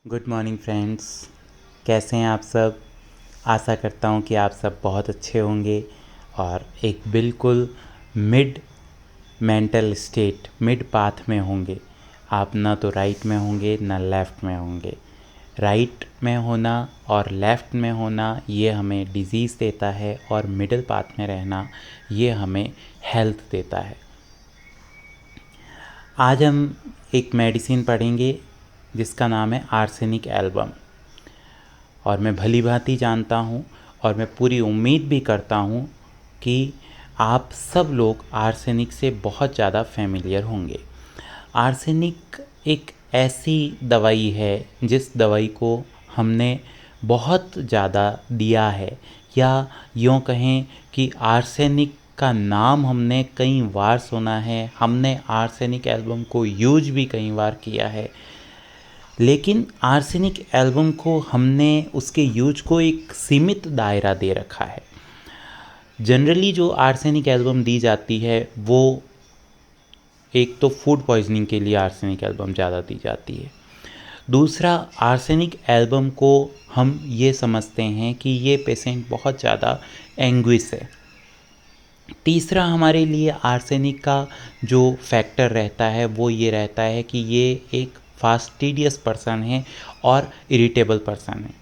Good morning friends. कैसे हैं आप सब? आशा करता हूं कि आप सब बहुत अच्छे होंगे और एक बिल्कुल mid mental state, mid path में होंगे। आप ना तो राइट में होंगे ना लेफ़्ट में होंगे। राइट में होना और लेफ़्ट में होना ये हमें डिज़ीज़ देता है और मिडिल पाथ में रहना ये हमें हेल्थ देता है। आज हम एक मेडिसिन पढ़ेंगे जिसका नाम है आर्सेनिक एल्बम। और मैं भली भांति जानता हूँ और मैं पूरी उम्मीद भी करता हूँ कि आप सब लोग आर्सेनिक से बहुत ज़्यादा फेमिलियर होंगे। आर्सेनिक एक ऐसी दवाई है जिस दवाई को हमने बहुत ज़्यादा दिया है, या यूँ कहें कि आर्सेनिक का नाम हमने कई बार सुना है, हमने आर्सेनिक एल्बम को यूज भी कई बार किया है। लेकिन आर्सेनिक एल्बम को हमने उसके यूज को एक सीमित दायरा दे रखा है। जनरली जो आर्सेनिक एल्बम दी जाती है वो एक तो फूड पॉइजनिंग के लिए आर्सेनिक एल्बम ज़्यादा दी जाती है। दूसरा, आर्सेनिक एल्बम को हम ये समझते हैं कि ये पेशेंट बहुत ज़्यादा एंग्विश है। तीसरा, हमारे लिए आर्सेनिक का जो फैक्टर रहता है वो ये रहता है कि ये एक फास्टिडियस पर्सन है और इरिटेबल पर्सन है।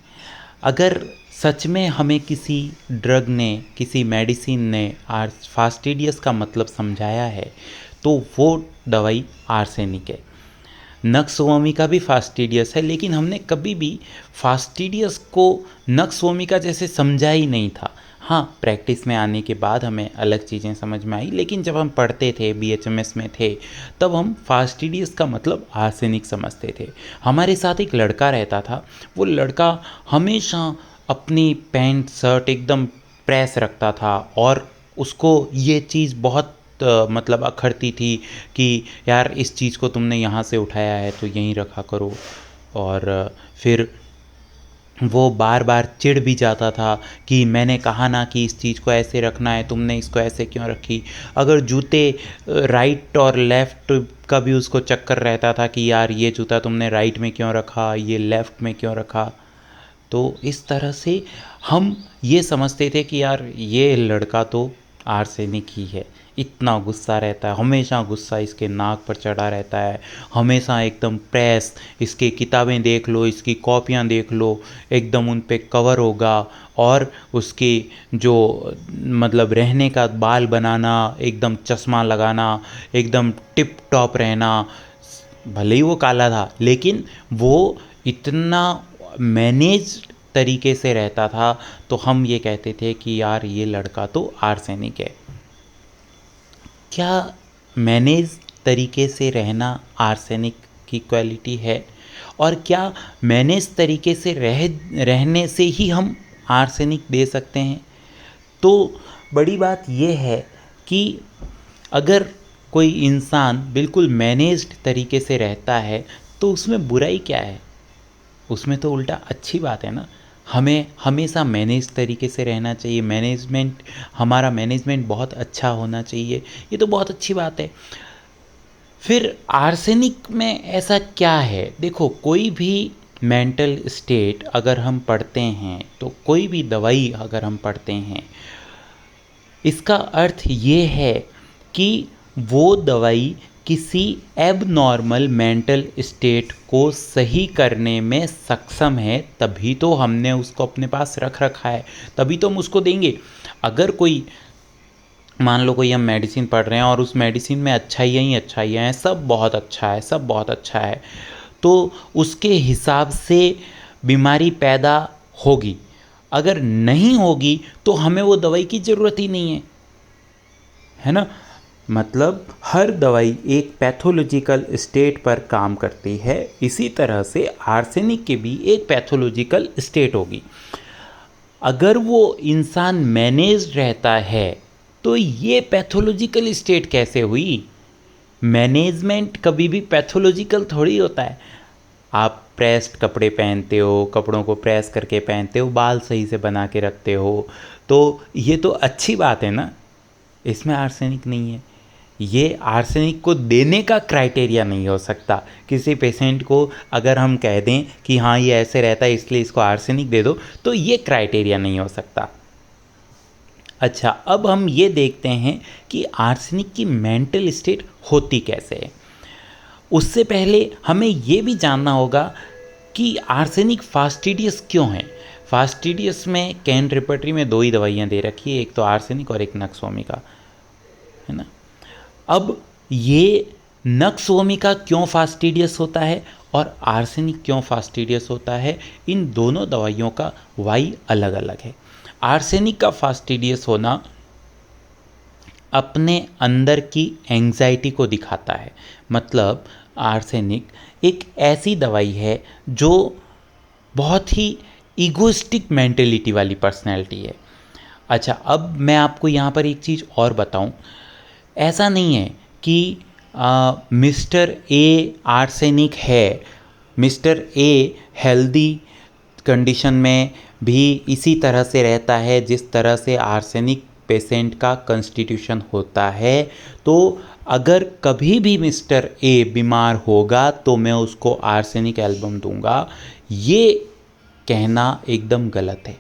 अगर सच में हमें किसी ड्रग ने, किसी मेडिसिन ने फास्टिडियस का मतलब समझाया है तो वो दवाई आर्सेनिक है। नक्सवोमिका भी फास्टिडियस है, लेकिन हमने कभी भी फास्टिडियस को नक्सवोमिका जैसे समझा ही नहीं था। हाँ, प्रैक्टिस में आने के बाद हमें अलग चीज़ें समझ में आई, लेकिन जब हम पढ़ते थे, बीएचएमएस में थे, तब हम फास्टिडियस का मतलब आर्सेनिक समझते थे। हमारे साथ एक लड़का रहता था, वो लड़का हमेशा अपनी पैंट शर्ट एकदम प्रेस रखता था और उसको ये चीज़ बहुत मतलब अखरती थी कि यार इस चीज़ को तुमने यहाँ से उठाया है तो यहीं रखा करो। और फिर वो बार बार चिढ़ भी जाता था कि मैंने कहा ना कि इस चीज़ को ऐसे रखना है, तुमने इसको ऐसे क्यों रखी। अगर जूते राइट और लेफ़्ट का भी उसको चक्कर रहता था कि यार ये जूता तुमने राइट में क्यों रखा, ये लेफ़्ट में क्यों रखा। तो इस तरह से हम ये समझते थे कि यार ये लड़का तो आर्सेनिक ही है। इतना गुस्सा रहता है, हमेशा गुस्सा इसके नाक पर चढ़ा रहता है, हमेशा एकदम प्रेस। इसकी किताबें देख लो, इसकी कॉपियाँ देख लो, एकदम उन पे कवर होगा। और उसकी जो मतलब रहने का बाल बनाना, एकदम चश्मा लगाना, एकदम टिप टॉप रहना। भले ही वो काला था लेकिन वो इतना मैनेज तरीके से रहता था, तो हम ये कहते थे कि यार ये लड़का तो आर्सेनिक है। क्या मैनेज तरीके से रहना आर्सेनिक की क्वालिटी है? और क्या मैनेज तरीके से रहने से ही हम आर्सेनिक दे सकते हैं? तो बड़ी बात यह है कि अगर कोई इंसान बिल्कुल मैनेज्ड तरीके से रहता है तो उसमें बुराई क्या है? उसमें तो उल्टा अच्छी बात है ना। हमें हमेशा मैनेज तरीके से रहना चाहिए, हमारा मैनेजमेंट बहुत अच्छा होना चाहिए, ये तो बहुत अच्छी बात है। फिर आर्सेनिक में ऐसा क्या है? देखो, कोई भी मेंटल स्टेट अगर हम पढ़ते हैं, तो कोई भी दवाई अगर हम पढ़ते हैं, इसका अर्थ ये है कि वो दवाई किसी एबनॉर्मल मेंटल स्टेट को सही करने में सक्षम है, तभी तो हमने उसको अपने पास रख रखा है, तभी तो हम उसको देंगे। अगर कोई, मान लो कोई हम मेडिसिन पढ़ रहे हैं और उस मेडिसिन में अच्छाइयाँ ही अच्छाइयाँ हैं, सब बहुत अच्छा है, सब बहुत अच्छा है, तो उसके हिसाब से बीमारी पैदा होगी। अगर नहीं होगी तो हमें वो दवाई की ज़रूरत ही नहीं है ना। मतलब हर दवाई एक पैथोलॉजिकल स्टेट पर काम करती है, इसी तरह से आर्सेनिक के भी एक पैथोलॉजिकल स्टेट होगी। अगर वो इंसान मैनेज रहता है तो ये पैथोलॉजिकल स्टेट कैसे हुई? मैनेजमेंट कभी भी पैथोलॉजिकल थोड़ी होता है। आप प्रेस्ड कपड़े पहनते हो, कपड़ों को प्रेस करके पहनते हो, बाल सही से बना के रखते हो, तो ये तो अच्छी बात है ना, इसमें आर्सेनिक नहीं है। ये आर्सेनिक को देने का क्राइटेरिया नहीं हो सकता। किसी पेशेंट को अगर हम कह दें कि हाँ ये ऐसे रहता है इसलिए इसको आर्सेनिक दे दो, तो ये क्राइटेरिया नहीं हो सकता। अच्छा, अब हम ये देखते हैं कि आर्सेनिक की मेंटल स्टेट होती कैसे है। उससे पहले हमें ये भी जानना होगा कि आर्सेनिक फास्टिडियस क्यों है। फास्टिडियस में कैन रिपर्टरी में 2 ही दवाइयाँ दे रखी है, एक तो आर्सेनिक और एक नक्सोमिका, है ना। अब ये नक्सोमिका क्यों फास्टिडियस होता है और आर्सेनिक क्यों फास्टिडियस होता है, इन दोनों दवाइयों का वाई अलग अलग है। आर्सेनिक का फास्टिडियस होना अपने अंदर की एंग्जाइटी को दिखाता है। मतलब आर्सेनिक एक ऐसी दवाई है जो बहुत ही ईगोइस्टिक मेंटेलिटी वाली पर्सनैलिटी है। अच्छा, अब मैं आपको यहाँ पर एक चीज़ और बताऊँ। ऐसा नहीं है कि मिस्टर ए आर्सेनिक है, मिस्टर ए हेल्दी कंडीशन में भी इसी तरह से रहता है जिस तरह से आर्सेनिक पेशेंट का कंस्टिट्यूशन होता है। तो अगर कभी भी मिस्टर ए बीमार होगा तो मैं उसको आर्सेनिक एल्बम दूंगा, ये कहना एकदम गलत है।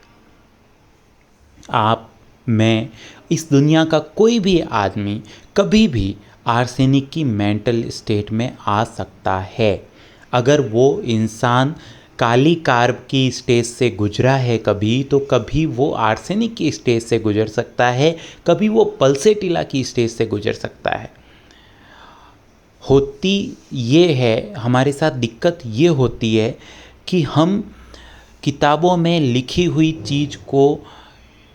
आप, मैं, इस दुनिया का कोई भी आदमी कभी भी आर्सेनिक की मेंटल स्टेट में आ सकता है। अगर वो इंसान काली कार्ब की स्टेज से गुजरा है कभी, तो कभी वो आर्सेनिक की स्टेज से गुजर सकता है, कभी वो पल्सेटिला की स्टेज से गुजर सकता है। होती ये है, हमारे साथ दिक्कत ये होती है कि हम किताबों में लिखी हुई चीज़ को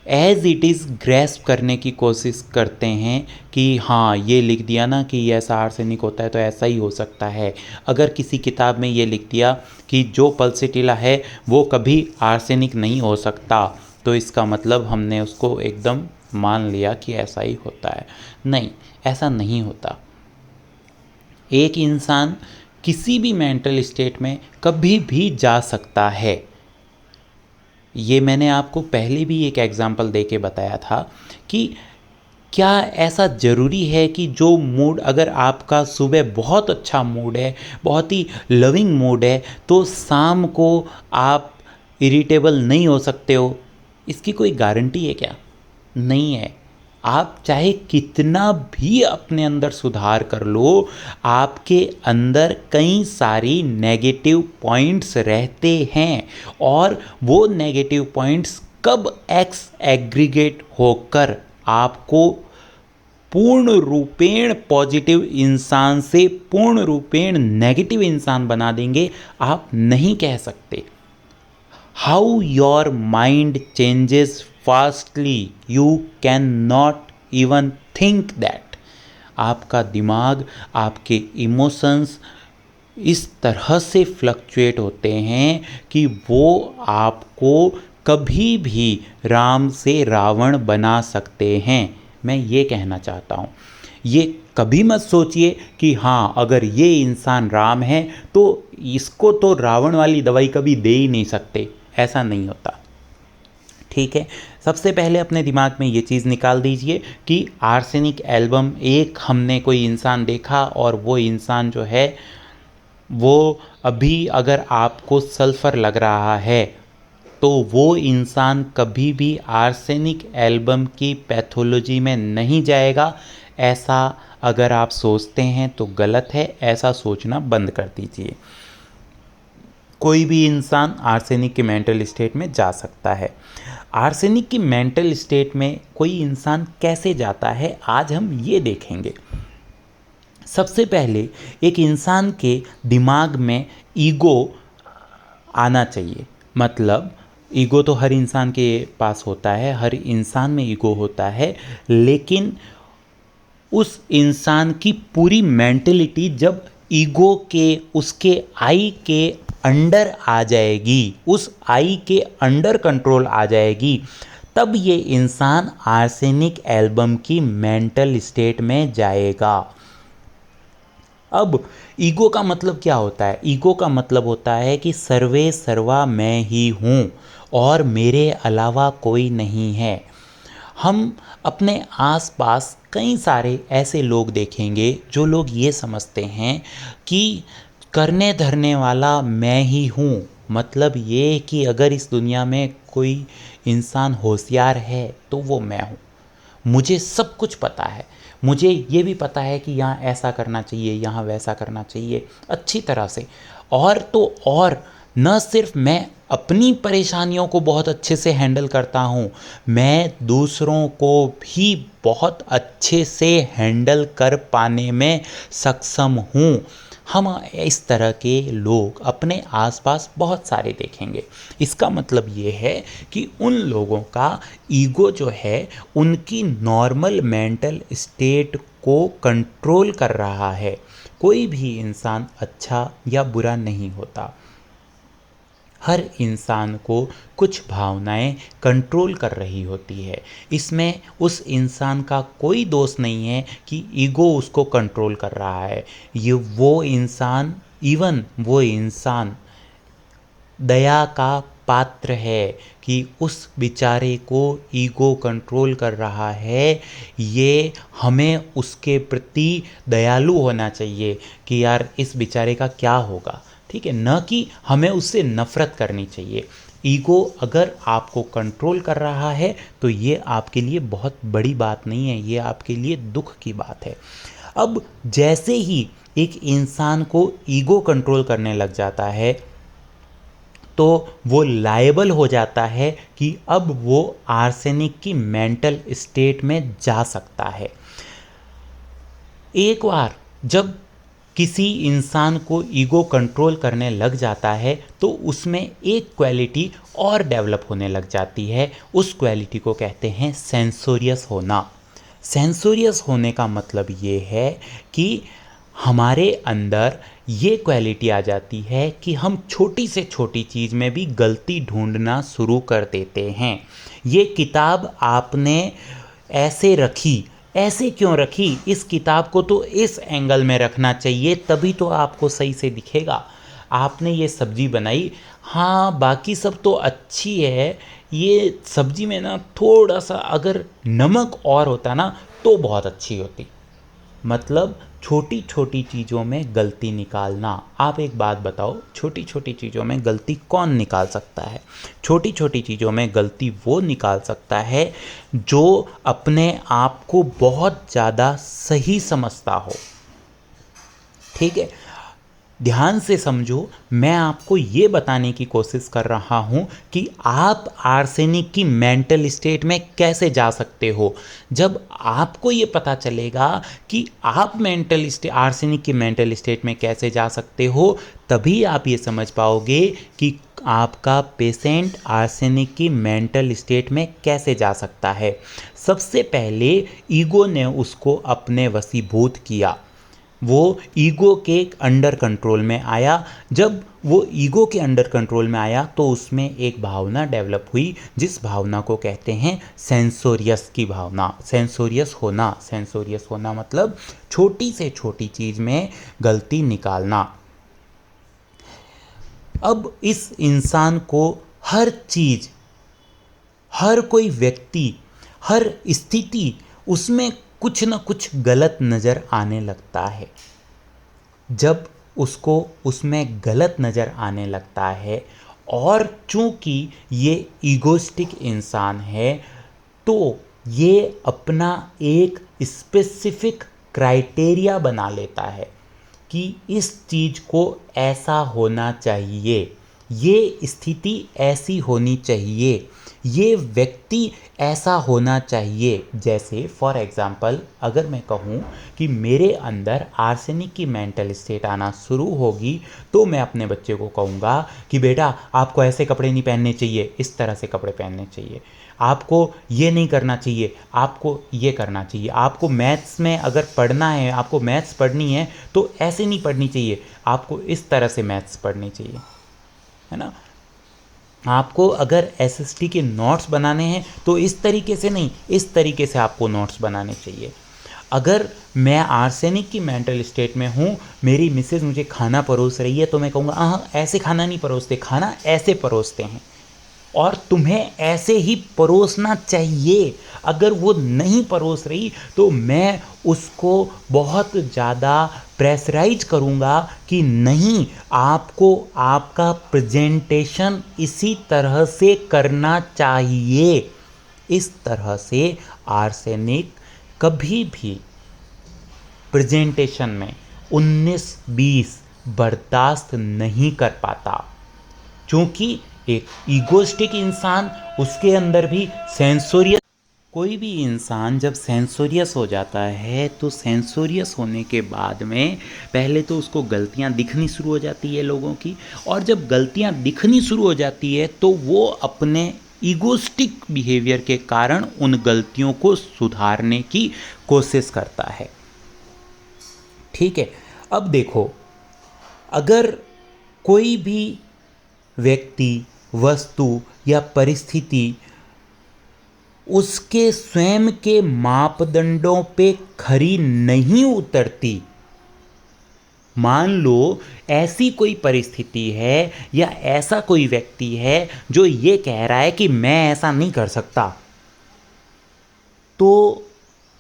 एज़ इट इज़ ग्रैस्प करने की कोशिश करते हैं कि हाँ ये लिख दिया ना कि ऐसा आर्सेनिक होता है तो ऐसा ही हो सकता है। अगर किसी किताब में ये लिख दिया कि जो पल्सेटिला है वो कभी आर्सेनिक नहीं हो सकता, तो इसका मतलब हमने उसको एकदम मान लिया कि ऐसा ही होता है। नहीं, ऐसा नहीं होता। एक इंसान किसी भी मेंटल स्टेट में कभी भी जा सकता है। ये मैंने आपको पहले भी एक एग्जाम्पल दे के बताया था कि क्या ऐसा ज़रूरी है कि जो मूड, अगर आपका सुबह बहुत अच्छा मूड है, बहुत ही लविंग मूड है, तो शाम को आप इरिटेबल नहीं हो सकते हो? इसकी कोई गारंटी है क्या? नहीं है। आप चाहे कितना भी अपने अंदर सुधार कर लो, आपके अंदर कई सारी नेगेटिव पॉइंट्स रहते हैं और वो नेगेटिव पॉइंट्स कब एक्स एग्रीगेट होकर आपको पूर्ण रूपेण पॉजिटिव इंसान से पूर्ण रूपेण नेगेटिव इंसान बना देंगे, आप नहीं कह सकते। How your mind changes fastly, you can not even think that. आपका दिमाग, आपके इमोशंस इस तरह से फ्लक्चुएट होते हैं कि वो आपको कभी भी राम से रावण बना सकते हैं। मैं ये कहना चाहता हूँ। ये कभी मत सोचिए कि हाँ अगर ये इंसान राम है तो इसको तो रावण वाली दवाई कभी दे ही नहीं सकते। ऐसा नहीं होता, ठीक है। सबसे पहले अपने दिमाग में ये चीज़ निकाल दीजिए कि आर्सेनिक एल्बम, एक हमने कोई इंसान देखा और वो इंसान जो है वो अभी अगर आपको सल्फ़र लग रहा है तो वो इंसान कभी भी आर्सेनिक एल्बम की पैथोलॉजी में नहीं जाएगा। ऐसा अगर आप सोचते हैं तो गलत है, ऐसा सोचना बंद कर दीजिए। कोई भी इंसान आर्सेनिक की मेंटल स्टेट में जा सकता है। आर्सेनिक की मेंटल स्टेट में कोई इंसान कैसे जाता है, आज हम ये देखेंगे। सबसे पहले एक इंसान के दिमाग में ईगो आना चाहिए। मतलब ईगो तो हर इंसान के पास होता है, हर इंसान में ईगो होता है, लेकिन उस इंसान की पूरी मेंटलिटी जब ईगो के, उसके आई के अंडर आ जाएगी, उस आई के अंडर कंट्रोल आ जाएगी, तब ये इंसान आर्सेनिक एल्बम की मेंटल स्टेट में जाएगा। अब ईगो का मतलब क्या होता है? ईगो का मतलब होता है कि सर्वे सर्वा मैं ही हूँ और मेरे अलावा कोई नहीं है। हम अपने आसपास कई सारे ऐसे लोग देखेंगे जो लोग ये समझते हैं कि करने धरने वाला मैं ही हूँ। मतलब ये कि अगर इस दुनिया में कोई इंसान होशियार है तो वो मैं हूँ। मुझे सब कुछ पता है, मुझे ये भी पता है कि यहाँ ऐसा करना चाहिए, यहाँ वैसा करना चाहिए अच्छी तरह से। और तो और न सिर्फ मैं अपनी परेशानियों को बहुत अच्छे से हैंडल करता हूँ, मैं दूसरों को भी बहुत अच्छे से हैंडल कर पाने में सक्षम हूँ। हम इस तरह के लोग अपने आसपास बहुत सारे देखेंगे। इसका मतलब ये है कि उन लोगों का ईगो जो है उनकी नॉर्मल मेंटल स्टेट को कंट्रोल कर रहा है। कोई भी इंसान अच्छा या बुरा नहीं होता, हर इंसान को कुछ भावनाएं कंट्रोल कर रही होती है। इसमें उस इंसान का कोई दोष नहीं है कि ईगो उसको कंट्रोल कर रहा है। ये वो इंसान दया का पात्र है कि उस बेचारे को ईगो कंट्रोल कर रहा है। ये हमें उसके प्रति दयालु होना चाहिए कि यार इस बेचारे का क्या होगा, ठीक है, न कि हमें उससे नफ़रत करनी चाहिए। ईगो अगर आपको कंट्रोल कर रहा है तो ये आपके लिए बहुत बड़ी बात नहीं है, ये आपके लिए दुख की बात है। अब जैसे ही एक इंसान को ईगो कंट्रोल करने लग जाता है तो वो लायबल हो जाता है कि अब वो आर्सेनिक की मेंटल स्टेट में जा सकता है। एक बार जब किसी इंसान को ईगो कंट्रोल करने लग जाता है तो उसमें एक क्वालिटी और डेवलप होने लग जाती है। उस क्वालिटी को कहते हैं सेंसोरियस होना। सेंसोरियस होने का मतलब ये है कि हमारे अंदर ये क्वालिटी आ जाती है कि हम छोटी से छोटी चीज़ में भी गलती ढूंढना शुरू कर देते हैं। ये किताब आपने ऐसे रखी, ऐसे क्यों रखी? इस किताब को तो इस एंगल में रखना चाहिए, तभी तो आपको सही से दिखेगा। आपने ये सब्जी बनाई, हाँ बाकी सब तो अच्छी है, ये सब्जी में ना थोड़ा सा अगर नमक और होता ना तो बहुत अच्छी होती। मतलब छोटी छोटी चीज़ों में गलती निकालना। आप एक बात बताओ, छोटी छोटी चीज़ों में गलती कौन निकाल सकता है? छोटी छोटी चीज़ों में गलती वो निकाल सकता है जो अपने आप को बहुत ज़्यादा सही समझता हो। ठीक है, ध्यान से समझो, मैं आपको ये बताने की कोशिश कर रहा हूँ कि आप आर्सेनिक की मेंटल स्टेट में कैसे जा सकते हो। जब आपको ये पता चलेगा कि आप आर्सेनिक की मेंटल स्टेट में कैसे जा सकते हो, तभी आप ये समझ पाओगे कि आपका पेशेंट आर्सेनिक की मेंटल स्टेट में कैसे जा सकता है। सबसे पहले ईगो ने उसको अपने वशीभूत किया, वो ईगो के अंडर कंट्रोल में आया। जब वो ईगो के अंडर कंट्रोल में आया तो उसमें एक भावना डेवलप हुई जिस भावना को कहते हैं सेंसोरियस की भावना। सेंसोरियस होना मतलब छोटी से छोटी चीज़ में गलती निकालना। अब इस इंसान को हर चीज़, हर कोई व्यक्ति, हर स्थिति, उसमें कुछ ना कुछ गलत नज़र आने लगता है। जब उसको उसमें गलत नज़र आने लगता है और चूंकि ये ईगोइस्टिक इंसान है तो ये अपना एक स्पेसिफिक क्राइटेरिया बना लेता है कि इस चीज़ को ऐसा होना चाहिए, ये स्थिति ऐसी होनी चाहिए, ये व्यक्ति ऐसा होना चाहिए। जैसे फॉर एग्ज़ाम्पल अगर मैं कहूँ कि मेरे अंदर आर्सेनिक की मेंटल स्टेट आना शुरू होगी तो मैं अपने बच्चे को कहूँगा कि बेटा आपको ऐसे कपड़े नहीं पहनने चाहिए, इस तरह से कपड़े पहनने चाहिए, आपको ये नहीं करना चाहिए, आपको ये करना चाहिए, आपको मैथ्स में अगर पढ़ना है, आपको मैथ्स पढ़नी है तो ऐसे नहीं पढ़नी चाहिए, आपको इस तरह से मैथ्स पढ़नी चाहिए, है ना। आपको अगर एसएसटी के नोट्स बनाने हैं तो इस तरीके से नहीं, इस तरीके से आपको नोट्स बनाने चाहिए। अगर मैं आर्सेनिक की मेंटल स्टेट में हूँ, मेरी मिसेज़ मुझे खाना परोस रही है तो मैं कहूँगा हाँ ऐसे खाना नहीं परोसते, खाना ऐसे परोसते हैं, और तुम्हें ऐसे ही परोसना चाहिए। अगर वो नहीं परोस रही तो मैं उसको बहुत ज़्यादा प्रेशराइज करूँगा कि नहीं, आपको आपका प्रेजेंटेशन इसी तरह से करना चाहिए। इस तरह से आर्सेनिक कभी भी प्रेजेंटेशन में 19-20 बर्दाश्त नहीं कर पाता, क्योंकि एक ईगोस्टिक इंसान, उसके अंदर भी सेंसोरियस, कोई भी इंसान जब सेंसोरियस हो जाता है तो सेंसोरियस होने के बाद में पहले तो उसको गलतियां दिखनी शुरू हो जाती है लोगों की, और जब गलतियां दिखनी शुरू हो जाती है तो वो अपने ईगोस्टिक बिहेवियर के कारण उन गलतियों को सुधारने की कोशिश करता है। ठीक है, अब देखो, अगर कोई भी व्यक्ति, वस्तु या परिस्थिति उसके स्वयं के मापदंडों पे खरी नहीं उतरती, मान लो ऐसी कोई परिस्थिति है या ऐसा कोई व्यक्ति है जो ये कह रहा है कि मैं ऐसा नहीं कर सकता, तो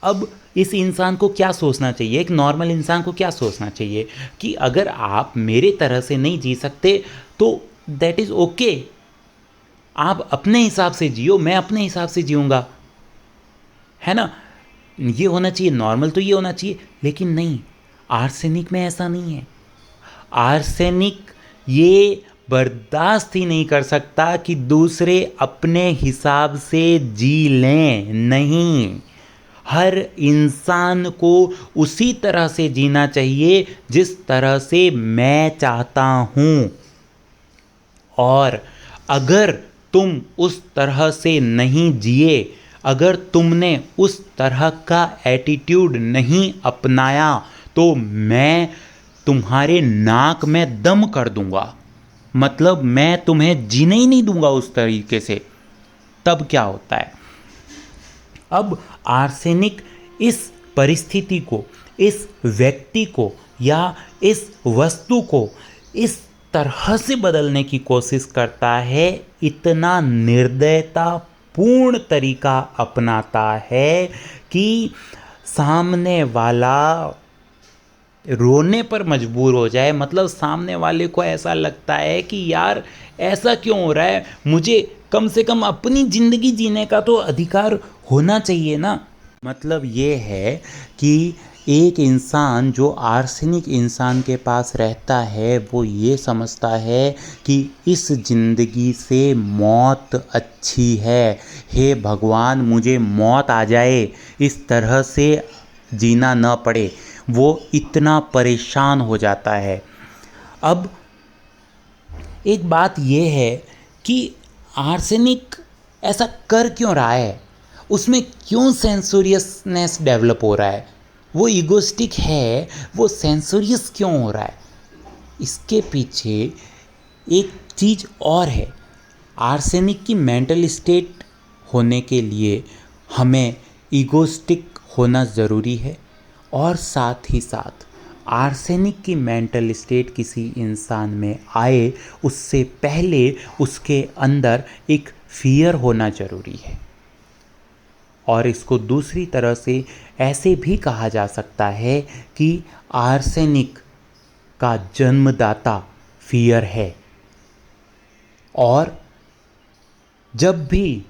अब इस इंसान को क्या सोचना चाहिए, एक नॉर्मल इंसान को क्या सोचना चाहिए कि अगर आप मेरे तरह से नहीं जी सकते तो दैट इज़ ओके, आप अपने हिसाब से जियो, मैं अपने हिसाब से जीऊँगा, है ना। ये होना चाहिए, नॉर्मल तो ये होना चाहिए। लेकिन नहीं, आर्सेनिक में ऐसा नहीं है। आर्सेनिक ये बर्दाश्त ही नहीं कर सकता कि दूसरे अपने हिसाब से जी लें। नहीं, हर इंसान को उसी तरह से जीना चाहिए जिस तरह से मैं चाहता हूँ, और अगर तुम उस तरह से नहीं जिए, अगर तुमने उस तरह का एटीट्यूड नहीं अपनाया तो मैं तुम्हारे नाक में दम कर दूंगा, मतलब मैं तुम्हें जीने ही नहीं दूंगा उस तरीके से। तब क्या होता है, अब आर्सेनिक इस परिस्थिति को, इस व्यक्ति को या इस वस्तु को इस तरह से बदलने की कोशिश करता है, इतना निर्दयता पूर्ण तरीका अपनाता है कि सामने वाला रोने पर मजबूर हो जाए। मतलब सामने वाले को ऐसा लगता है कि यार ऐसा क्यों हो रहा है, मुझे कम से कम अपनी ज़िंदगी जीने का तो अधिकार होना चाहिए ना। मतलब ये है कि एक इंसान जो आर्सेनिक इंसान के पास रहता है वो ये समझता है कि इस ज़िंदगी से मौत अच्छी है, हे भगवान मुझे मौत आ जाए, इस तरह से जीना न पड़े। वो इतना परेशान हो जाता है। अब एक बात ये है कि आर्सेनिक ऐसा कर क्यों रहा है, उसमें क्यों सेंसोरियसनेस डेवलप हो रहा है, वो ईगोस्टिक है, वो सेंसोरियस क्यों हो रहा है। इसके पीछे एक चीज़ और है। आर्सेनिक की मेंटल स्टेट होने के लिए हमें ईगोस्टिक होना ज़रूरी है, और साथ ही साथ आर्सेनिक की मेंटल स्टेट किसी इंसान में आए उससे पहले उसके अंदर एक फियर होना ज़रूरी है। और इसको दूसरी तरह से ऐसे भी कहा जा सकता है कि आर्सेनिक का जन्मदाता फियर है, और जब भी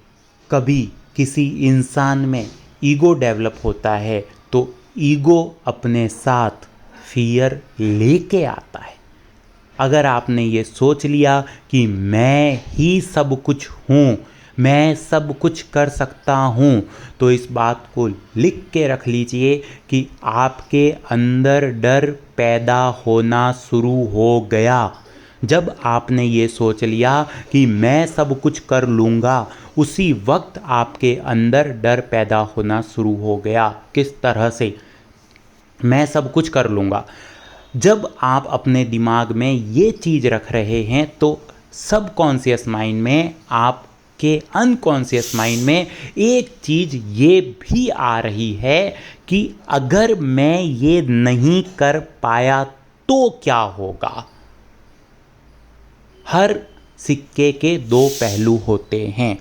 कभी किसी इंसान में ईगो डेवलप होता है तो ईगो अपने साथ फियर लेके आता है। अगर आपने ये सोच लिया कि मैं ही सब कुछ हूँ, मैं सब कुछ कर सकता हूँ, तो इस बात को लिख के रख लीजिए कि आपके अंदर डर पैदा होना शुरू हो गया। जब आपने ये सोच लिया कि मैं सब कुछ कर लूँगा, उसी वक्त आपके अंदर डर पैदा होना शुरू हो गया। किस तरह से, मैं सब कुछ कर लूँगा। जब आप अपने दिमाग में ये चीज़ रख रहे हैं तो सबकॉन्शियस माइंड में, आपके अनकॉन्शियस माइंड में एक चीज़ ये भी आ रही है कि अगर मैं ये नहीं कर पाया तो क्या होगा। हर सिक्के के दो पहलू होते हैं।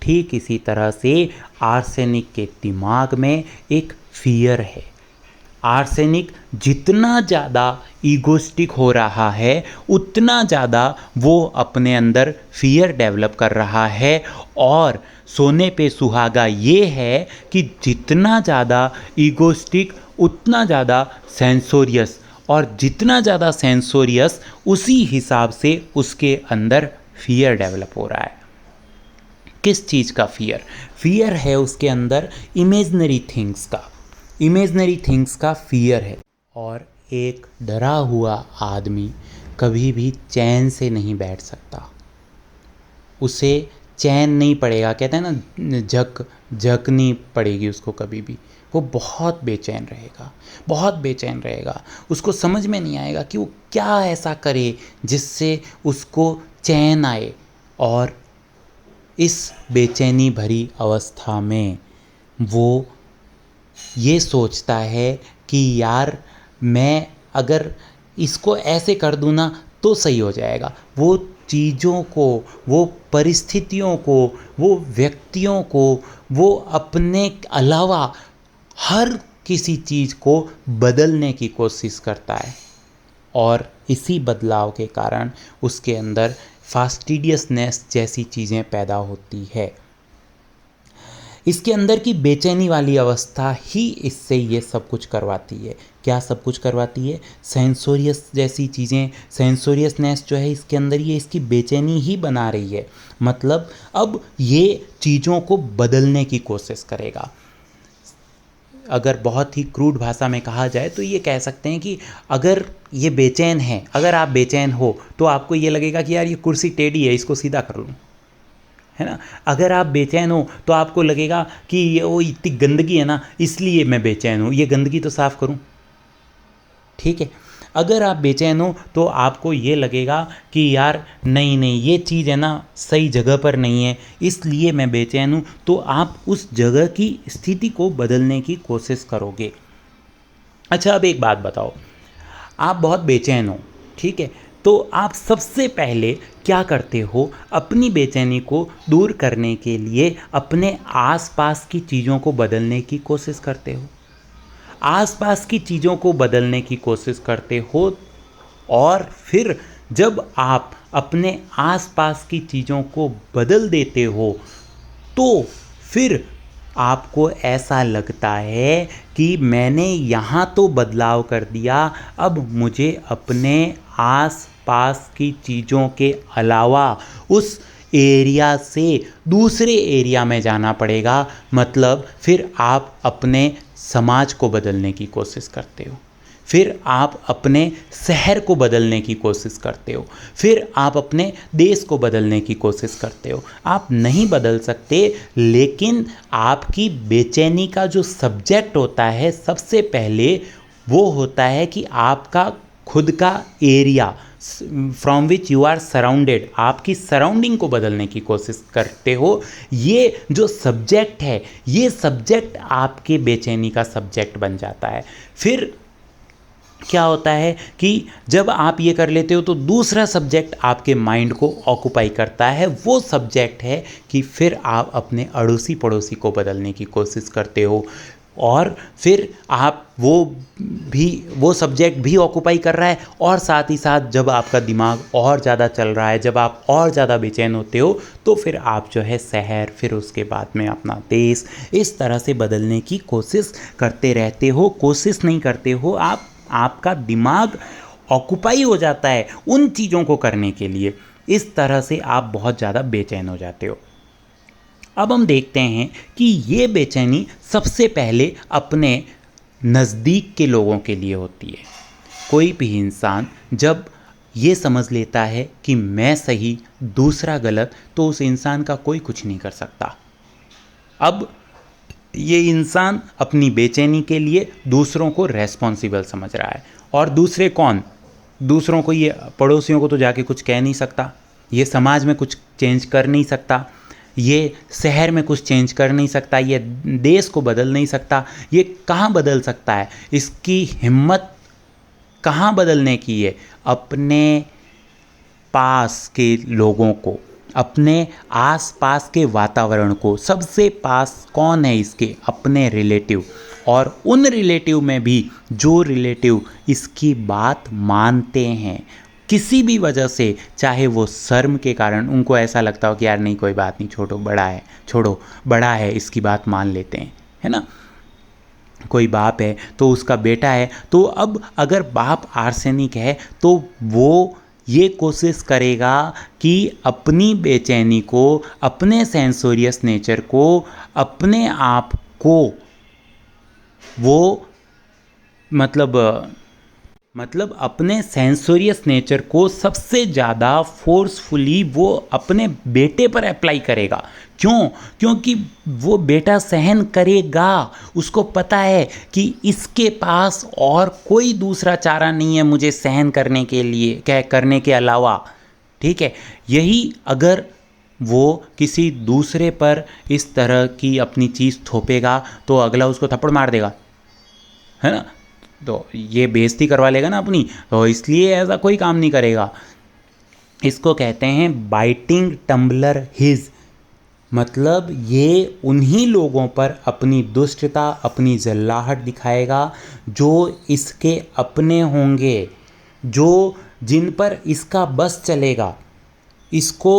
ठीक इसी तरह से आर्सेनिक के दिमाग में एक फियर है। आर्सेनिक जितना ज़्यादा ईगोस्टिक हो रहा है उतना ज़्यादा वो अपने अंदर फियर डेवलप कर रहा है। और सोने पे सुहागा ये है कि जितना ज़्यादा ईगोस्टिक उतना ज़्यादा सेंसोरियस, और जितना ज़्यादा सेंसोरियस उसी हिसाब से उसके अंदर फियर डेवलप हो रहा है। किस चीज़ का फियर? फियर है उसके अंदर इमेजनरी थिंग्स का फियर है। और एक डरा हुआ आदमी कभी भी चैन से नहीं बैठ सकता, उसे चैन नहीं पड़ेगा। कहते हैं ना, झकनी पड़ेगी उसको कभी भी। वो बहुत बेचैन रहेगा। उसको समझ में नहीं आएगा कि वो क्या ऐसा करे जिससे उसको चैन आए। और इस बेचैनी भरी अवस्था में वो ये सोचता है कि यार मैं अगर इसको ऐसे कर दूँ ना तो सही हो जाएगा। वो चीज़ों को, वो परिस्थितियों को, वो व्यक्तियों को, वो अपने अलावा हर किसी चीज़ को बदलने की कोशिश करता है। और इसी बदलाव के कारण उसके अंदर फास्टिडियसनेस जैसी चीज़ें पैदा होती है। इसके अंदर की बेचैनी वाली अवस्था ही इससे ये सब कुछ करवाती है। क्या सब कुछ करवाती है? सेंसोरियस जैसी चीज़ें, सेंसोरियसनेस जो है इसके अंदर, ये इसकी बेचैनी ही बना रही है। मतलब अब ये चीज़ों को बदलने की कोशिश करेगा। अगर बहुत ही क्रूड भाषा में कहा जाए तो ये कह सकते हैं कि अगर ये बेचैन है, अगर आप बेचैन हो तो आपको ये लगेगा कि यार ये कुर्सी टेढ़ी है, इसको सीधा कर लूँ, है ना। अगर आप बेचैन हो तो आपको लगेगा कि ये वो इतनी गंदगी है ना, इसलिए मैं बेचैन हूँ, ये गंदगी तो साफ़ करूँ। ठीक है। अगर आप बेचैन हो तो आपको ये लगेगा कि यार नहीं ये चीज़ है ना सही जगह पर नहीं है, इसलिए मैं बेचैन हूँ। तो आप उस जगह की स्थिति को बदलने की कोशिश करोगे। अच्छा, अब एक बात बताओ, आप बहुत बेचैन हो, ठीक है, तो आप सबसे पहले क्या करते हो? अपनी बेचैनी को दूर करने के लिए अपने आसपास की चीज़ों को बदलने की कोशिश करते हो। आसपास की चीज़ों को बदलने की कोशिश करते हो, और फिर जब आप अपने आसपास की चीज़ों को बदल देते हो तो फिर आपको ऐसा लगता है कि मैंने यहाँ तो बदलाव कर दिया, अब मुझे अपने आस पास की चीज़ों के अलावा उस एरिया से दूसरे एरिया में जाना पड़ेगा। मतलब फिर आप अपने समाज को बदलने की कोशिश करते हो, फिर आप अपने शहर को बदलने की कोशिश करते हो, फिर आप अपने देश को बदलने की कोशिश करते हो। आप नहीं बदल सकते, लेकिन आपकी बेचैनी का जो सब्जेक्ट होता है सबसे पहले वो होता है कि आपका खुद का area from which you are surrounded, आपकी सराउंडिंग को बदलने की कोशिश करते हो। ये जो सब्जेक्ट है, ये सब्जेक्ट आपके बेचैनी का सब्जेक्ट बन जाता है। फिर क्या होता है कि जब आप ये कर लेते हो तो दूसरा सब्जेक्ट आपके माइंड को ऑक्युपाई करता है। वो सब्जेक्ट है कि फिर आप अपने अड़ोसी पड़ोसी को बदलने की कोशिश करते हो, और फिर आप वो सब्जेक्ट भी ऑक्युपाई कर रहा है, और साथ ही साथ जब आपका दिमाग और ज़्यादा चल रहा है, जब आप और ज़्यादा बेचैन होते हो तो फिर आप जो है शहर, फिर उसके बाद में अपना देश, इस तरह से बदलने की कोशिश करते रहते हो। कोशिश नहीं करते हो आप, आपका दिमाग ऑक्युपाई हो जाता है उन चीज़ों को करने के लिए। इस तरह से आप बहुत ज़्यादा बेचैन हो जाते हो। अब हम देखते हैं कि ये बेचैनी सबसे पहले अपने नज़दीक के लोगों के लिए होती है। कोई भी इंसान जब ये समझ लेता है कि मैं सही दूसरा गलत, तो उस इंसान का कोई कुछ नहीं कर सकता। अब ये इंसान अपनी बेचैनी के लिए दूसरों को रेस्पॉन्सिबल समझ रहा है। और दूसरे कौन? दूसरों को, ये पड़ोसियों को तो जाके कुछ कह नहीं सकता, ये समाज में कुछ चेंज कर नहीं सकता, ये शहर में कुछ चेंज कर नहीं सकता, ये देश को बदल नहीं सकता। ये कहाँ बदल सकता है? इसकी हिम्मत कहाँ बदलने की है? अपने पास के लोगों को, अपने आस पास के वातावरण को, सबसे पास कौन है इसके, अपने रिलेटिव, और उन रिलेटिव में भी जो रिलेटिव इसकी बात मानते हैं किसी भी वजह से, चाहे वो शर्म के कारण, उनको ऐसा लगता हो कि यार नहीं कोई बात नहीं, छोड़ो बड़ा है, छोड़ो बड़ा है, इसकी बात मान लेते हैं, है ना। कोई बाप है तो उसका बेटा है, तो अब अगर बाप आर्सेनिक है तो वो ये कोशिश करेगा कि अपनी बेचैनी को, अपने सेंसोरियस नेचर को, अपने आप को वो मतलब अपने सेंसोरियस नेचर को सबसे ज़्यादा फोर्सफुली वो अपने बेटे पर अप्लाई करेगा। क्यों? क्योंकि वो बेटा सहन करेगा, उसको पता है कि इसके पास और कोई दूसरा चारा नहीं है मुझे सहन करने के लिए, क्या करने के अलावा। ठीक है, यही अगर वो किसी दूसरे पर इस तरह की अपनी चीज़ थोपेगा तो अगला उसको थप्पड़ मार देगा, है ना, तो ये बेइज्जती करवा लेगा ना अपनी, तो इसलिए ऐसा कोई काम नहीं करेगा। इसको कहते हैं बाइटिंग टम्बलर हिज, मतलब ये उन्हीं लोगों पर अपनी दुष्टता, अपनी जल्लाहट दिखाएगा जो इसके अपने होंगे, जो जिन पर इसका बस चलेगा। इसको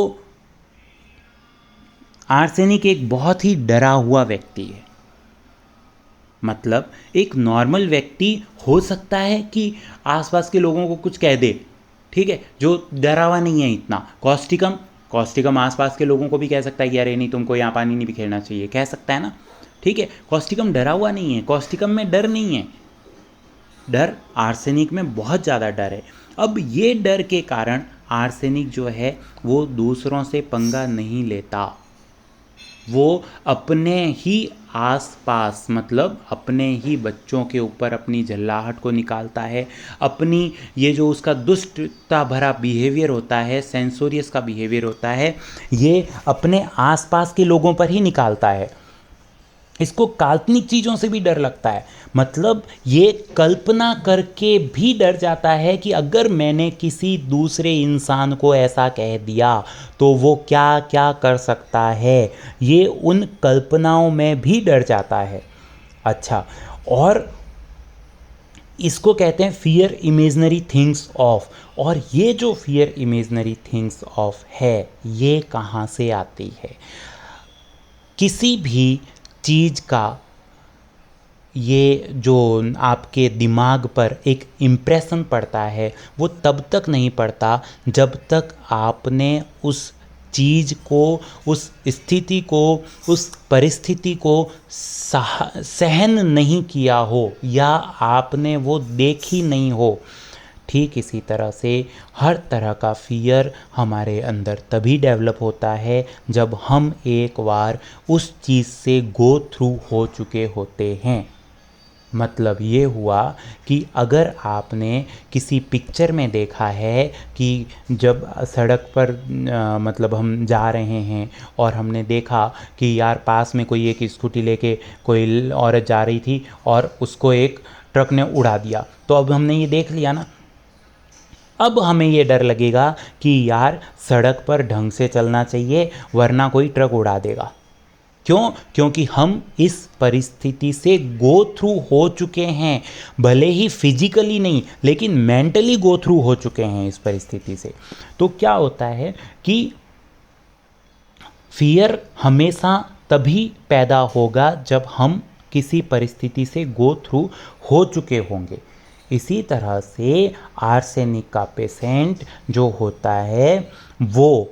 आर्सेनिक एक बहुत ही डरा हुआ व्यक्ति है। मतलब एक नॉर्मल व्यक्ति हो सकता है कि आसपास के लोगों को कुछ कह दे, ठीक है, जो डरा हुआ नहीं है इतना। कॉस्टिकम आसपास के लोगों को भी कह सकता है कि अरे नहीं तुमको यहाँ पानी नहीं बिखेरना चाहिए, कह सकता है ना, ठीक है। कॉस्टिकम डरा हुआ नहीं है, कॉस्टिकम में डर नहीं है, डर आर्सेनिक में बहुत ज़्यादा डर है। अब ये डर के कारण आर्सेनिक जो है वो दूसरों से पंगा नहीं लेता, वो अपने ही आसपास, मतलब अपने ही बच्चों के ऊपर अपनी झल्लाहट को निकालता है। अपनी ये जो उसका दुष्टता भरा बिहेवियर होता है, सेंसोरियस का बिहेवियर होता है, ये अपने आसपास के लोगों पर ही निकालता है। इसको काल्पनिक चीज़ों से भी डर लगता है, मतलब ये कल्पना करके भी डर जाता है कि अगर मैंने किसी दूसरे इंसान को ऐसा कह दिया तो वो क्या क्या कर सकता है, ये उन कल्पनाओं में भी डर जाता है। अच्छा, और इसको कहते हैं फियर इमेजनरी थिंग्स ऑफ। और ये जो फियर इमेजनरी थिंग्स ऑफ है, ये कहाँ से आती है? किसी भी चीज़ का ये जो आपके दिमाग पर एक इम्प्रेशन पड़ता है, वो तब तक नहीं पड़ता जब तक आपने उस चीज़ को, उस स्थिति को, उस परिस्थिति को सहन नहीं किया हो या आपने वो देखी नहीं हो। ठीक इसी तरह से हर तरह का फियर हमारे अंदर तभी डेवलप होता है जब हम एक बार उस चीज़ से गो थ्रू हो चुके होते हैं। मतलब ये हुआ कि अगर आपने किसी पिक्चर में देखा है कि जब सड़क पर मतलब हम जा रहे हैं और हमने देखा कि यार पास में कोई एक स्कूटी लेके कोई औरत जा रही थी और उसको एक ट्रक ने उड़ा दिया, तो अब हमने ये देख लिया ना, अब हमें ये डर लगेगा कि यार सड़क पर ढंग से चलना चाहिए वरना कोई ट्रक उड़ा देगा। क्यों? क्योंकि हम इस परिस्थिति से गो थ्रू हो चुके हैं, भले ही फिजिकली नहीं लेकिन मेंटली गो थ्रू हो चुके हैं इस परिस्थिति से। तो क्या होता है कि फियर हमेशा तभी पैदा होगा जब हम किसी परिस्थिति से गो थ्रू हो चुके होंगे। इसी तरह से आर्सेनिक का पेशेंट जो होता है वो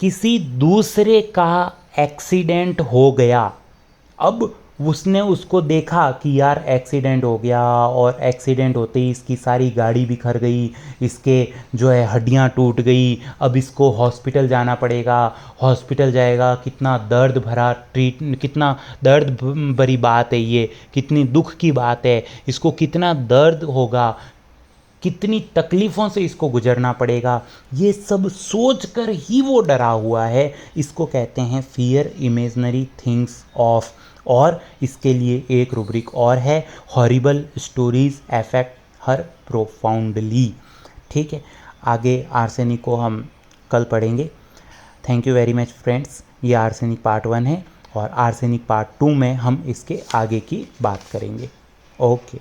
किसी दूसरे का एक्सीडेंट हो गया, अब उसने उसको देखा कि यार एक्सीडेंट हो गया और एक्सीडेंट होते ही इसकी सारी गाड़ी बिखर गई, इसके जो है हड्डियां टूट गई, अब इसको हॉस्पिटल जाना पड़ेगा, हॉस्पिटल जाएगा, कितना दर्द भरा कितना दर्द भरी बात है ये, कितनी दुख की बात है, इसको कितना दर्द होगा, कितनी तकलीफ़ों से इसको गुजरना पड़ेगा, ये सब सोच कर ही वो डरा हुआ है। इसको कहते हैं फियर इमेजनरी थिंग्स ऑफ। और इसके लिए एक रूब्रिक और है, हॉरिबल स्टोरीज अफेक्ट हर प्रोफाउंडली। ठीक है, आगे आर्सेनिक को हम कल पढ़ेंगे। Thank you very much friends. ये आर्सेनिक पार्ट 1 है और आर्सेनिक पार्ट 2 में हम इसके आगे की बात करेंगे। ओके।